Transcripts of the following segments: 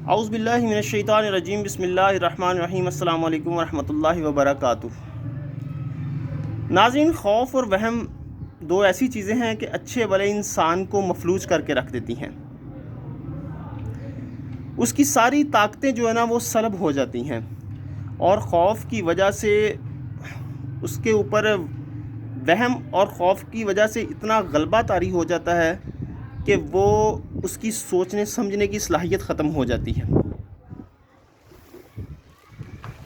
اعوذ باللہ من الشیطان الرجیم، بسم اللہ الرحمن الرحیم، السلام علیکم ورحمۃ اللہ وبرکاتہ۔ ناظرین، خوف اور وہم دو ایسی چیزیں ہیں کہ اچھے بھلے انسان کو مفلوج کر کے رکھ دیتی ہیں۔ اس کی ساری طاقتیں جو ہے نا وہ سلب ہو جاتی ہیں، اور خوف کی وجہ سے اس کے اوپر وہم اور خوف کی وجہ سے اتنا غلبہ طاری ہو جاتا ہے کہ وہ اس کی سوچنے سمجھنے کی صلاحیت ختم ہو جاتی ہے۔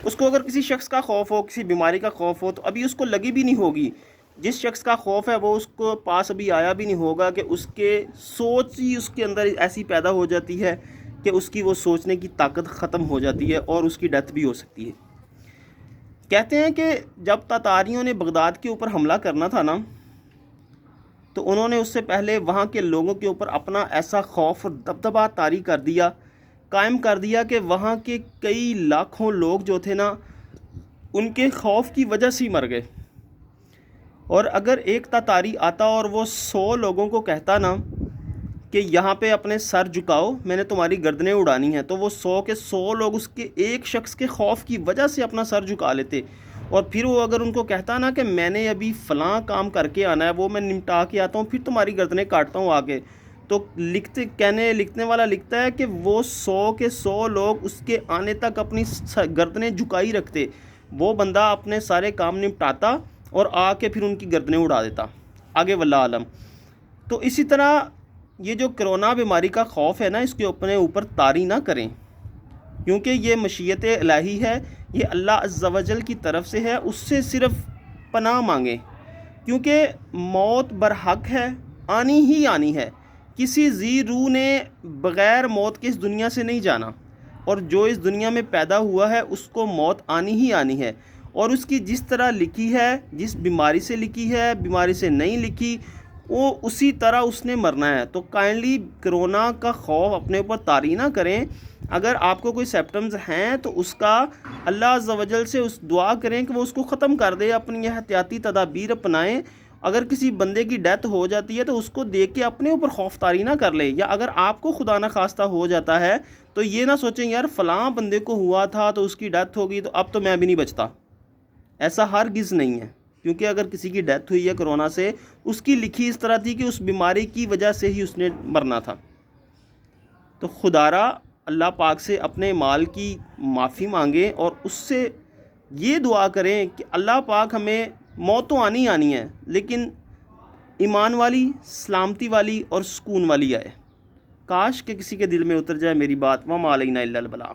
اس کو اگر کسی شخص کا خوف ہو، کسی بیماری کا خوف ہو، تو ابھی اس کو لگی بھی نہیں ہوگی۔ جس شخص کا خوف ہے وہ اس کو پاس ابھی آیا بھی نہیں ہوگا کہ اس کے سوچ ہی اس کے اندر ایسی پیدا ہو جاتی ہے کہ اس کی وہ سوچنے کی طاقت ختم ہو جاتی ہے اور اس کی ڈیتھ بھی ہو سکتی ہے۔ کہتے ہیں کہ جب تاتاریوں نے بغداد کے اوپر حملہ کرنا تھا نا، تو انہوں نے اس سے پہلے وہاں کے لوگوں کے اوپر اپنا ایسا خوف اور دبدبہ طاری قائم کر دیا کہ وہاں کے کئی لاکھوں لوگ جو تھے نا، ان کے خوف کی وجہ سے ہی مر گئے۔ اور اگر ایک تاتاری آتا اور وہ 100 لوگوں کو کہتا نا کہ یہاں پہ اپنے سر جھکاؤ، میں نے تمہاری گردنیں اڑانی ہیں، تو وہ 100 کے 100 لوگ اس کے ایک شخص کے خوف کی وجہ سے اپنا سر جھکا لیتے۔ اور پھر وہ اگر ان کو کہتا نا کہ میں نے ابھی فلاں کام کر کے آنا ہے، وہ میں نمٹا کے آتا ہوں، پھر تمہاری گردنیں کاٹتا ہوں آگے، تو لکھنے والا لکھتا ہے کہ وہ 100 کے 100 لوگ اس کے آنے تک اپنی گردنیں جھکائی رکھتے۔ وہ بندہ اپنے سارے کام نمٹاتا اور آ کے پھر ان کی گردنیں اڑا دیتا آگے، واللہ عالم۔ تو اسی طرح یہ جو کرونا بیماری کا خوف ہے نا، اس کے اپنے اوپر طاری نہ کریں، کیونکہ یہ مشیت الہی ہے، یہ اللہ عز و جل کی طرف سے ہے۔ اس سے صرف پناہ مانگیں، کیونکہ موت برحق ہے، آنی ہی آنی ہے۔ کسی ذی روح نے بغیر موت کے اس دنیا سے نہیں جانا، اور جو اس دنیا میں پیدا ہوا ہے اس کو موت آنی ہی آنی ہے، اور اس کی جس طرح لکھی ہے، جس بیماری سے لکھی ہے، بیماری سے نہیں لکھی، وہ اسی طرح اس نے مرنا ہے۔ تو کائنڈلی کرونا کا خوف اپنے اوپر طاری نہ کریں۔ اگر آپ کو کوئی سیپٹمز ہیں تو اس کا اللہ عز و جل سے اس دعا کریں کہ وہ اس کو ختم کر دے، اپنی احتیاطی تدابیر اپنائیں۔ اگر کسی بندے کی ڈیتھ ہو جاتی ہے تو اس کو دیکھ کے اپنے اوپر خوف طاری نہ کر لے، یا اگر آپ کو خدا نخواستہ ہو جاتا ہے تو یہ نہ سوچیں یار فلاں بندے کو ہوا تھا تو اس کی ڈیتھ ہو گئی تو اب تو میں بھی نہیں بچتا۔ ایسا ہرگز نہیں ہے، کیونکہ اگر کسی کی ڈیتھ ہوئی ہے کرونا سے، اس کی لکھی اس طرح تھی کہ اس بیماری کی وجہ سے ہی اس نے مرنا تھا۔ تو خدارا اللہ پاک سے اپنے مال کی معافی مانگیں، اور اس سے یہ دعا کریں کہ اللہ پاک ہمیں موت تو آنی آنی ہے، لیکن ایمان والی، سلامتی والی اور سکون والی آئے۔ کاش کہ کسی کے دل میں اتر جائے میری بات۔ وما علینا الا البلاغ۔